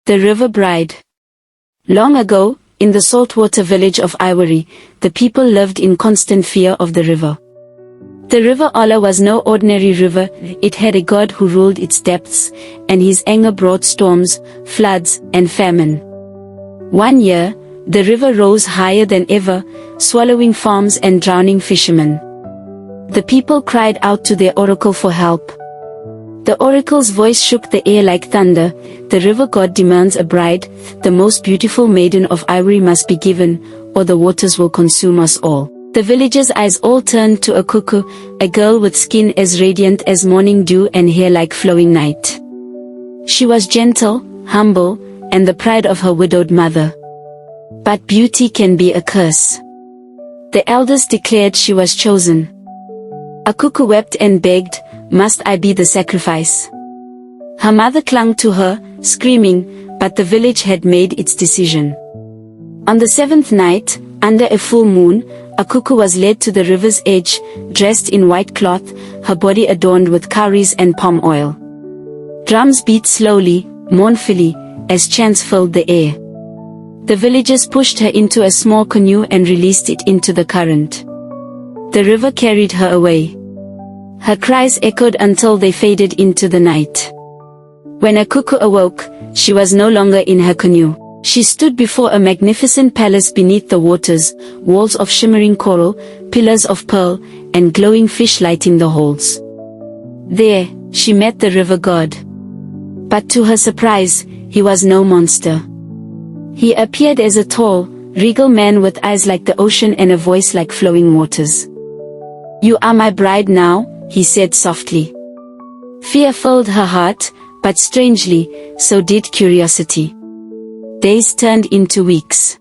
The River Bride. Long ago, in the saltwater village of Iworie, the people lived in constant fear of the river. The river Ulloma was no ordinary river, it had a god who ruled its depths, and his anger brought storms, floods, and famine. One year, the river rose higher than ever, swallowing farms and drowning fishermen. The people cried out to their oracle for help. The oracle's voice shook the air like thunder. The river god demands a bride, the most beautiful maiden of Iworie must be given, or the waters will consume us all. The villagers' eyes all turned to a cuckoo, a girl with skin as radiant as morning dew and hair like flowing night. She was gentle, humble, and the pride of her widowed mother. But beauty can be a curse. The elders declared she was chosen. A cuckoo wept and begged, "Must I be the sacrifice?" Her mother clung to her, screaming, but the village had made its decision. On the seventh night, under a full moon, a cuckoo was led to the river's edge, dressed in white cloth, her body adorned with cowries and palm oil. Drums beat slowly, mournfully, as chants filled the air. The villagers pushed her into a small canoe and released it into the current. The river carried her away. Her cries echoed until they faded into the night. When a cuckoo awoke, she was no longer in her canoe. She stood before a magnificent palace beneath the waters, walls of shimmering coral, pillars of pearl, and glowing fish lighting the halls. There, she met the river god. But to her surprise, he was no monster. He appeared as a tall, regal man with eyes like the ocean and a voice like flowing waters. "You are my bride now," he said softly. Fear filled her heart, but strangely, so did curiosity. Days turned into weeks.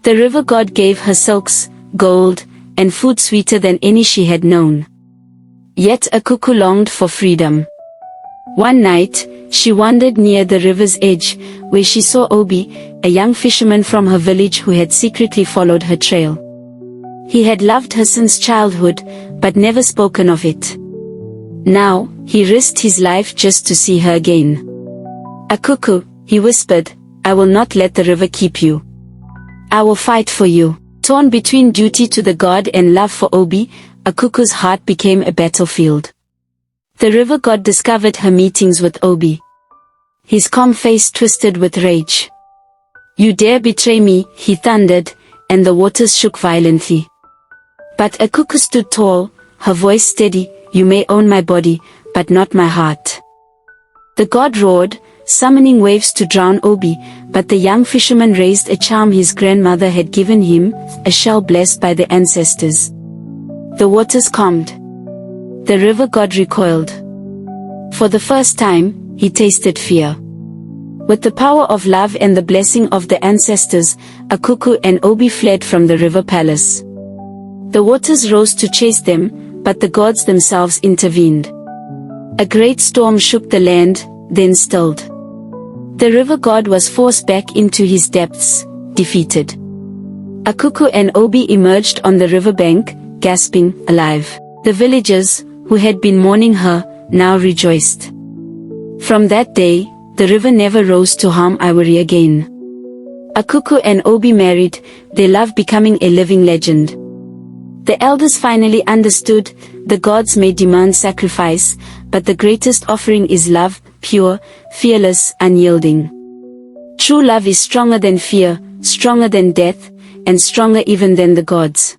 The river god gave her silks, gold, and food sweeter than any she had known. Yet a cuckoo longed for freedom. One night, she wandered near the river's edge, where she saw Obi, a young fisherman from her village who had secretly followed her trail. He had loved her since childhood, but never spoken of it. Now, he risked his life just to see her again. "A cuckoo," he whispered, "I will not let the river keep you. I will fight for you." Torn between duty to the god and love for Obi, a cuckoo's heart became a battlefield. The river god discovered her meetings with Obi. His calm face twisted with rage. "You dare betray me," he thundered, and the waters shook violently. But a cuckoo stood tall, her voice steady, "You may own my body, but not my heart." The god roared, summoning waves to drown Obi, but the young fisherman raised a charm his grandmother had given him, a shell blessed by the ancestors. The waters calmed. The river god recoiled. For the first time, he tasted fear. With the power of love and the blessing of the ancestors, a cuckoo and Obi fled from the river palace. The waters rose to chase them, but the gods themselves intervened. A great storm shook the land, then stilled. The river god was forced back into his depths, defeated. A cuckoo and Obi emerged on the riverbank, gasping, alive. The villagers, who had been mourning her, now rejoiced. From that day, the river never rose to harm Iworie again. A cuckoo and Obi married, their love becoming a living legend. The elders finally understood, the gods may demand sacrifice, but the greatest offering is love, pure, fearless, unyielding. True love is stronger than fear, stronger than death, and stronger even than the gods.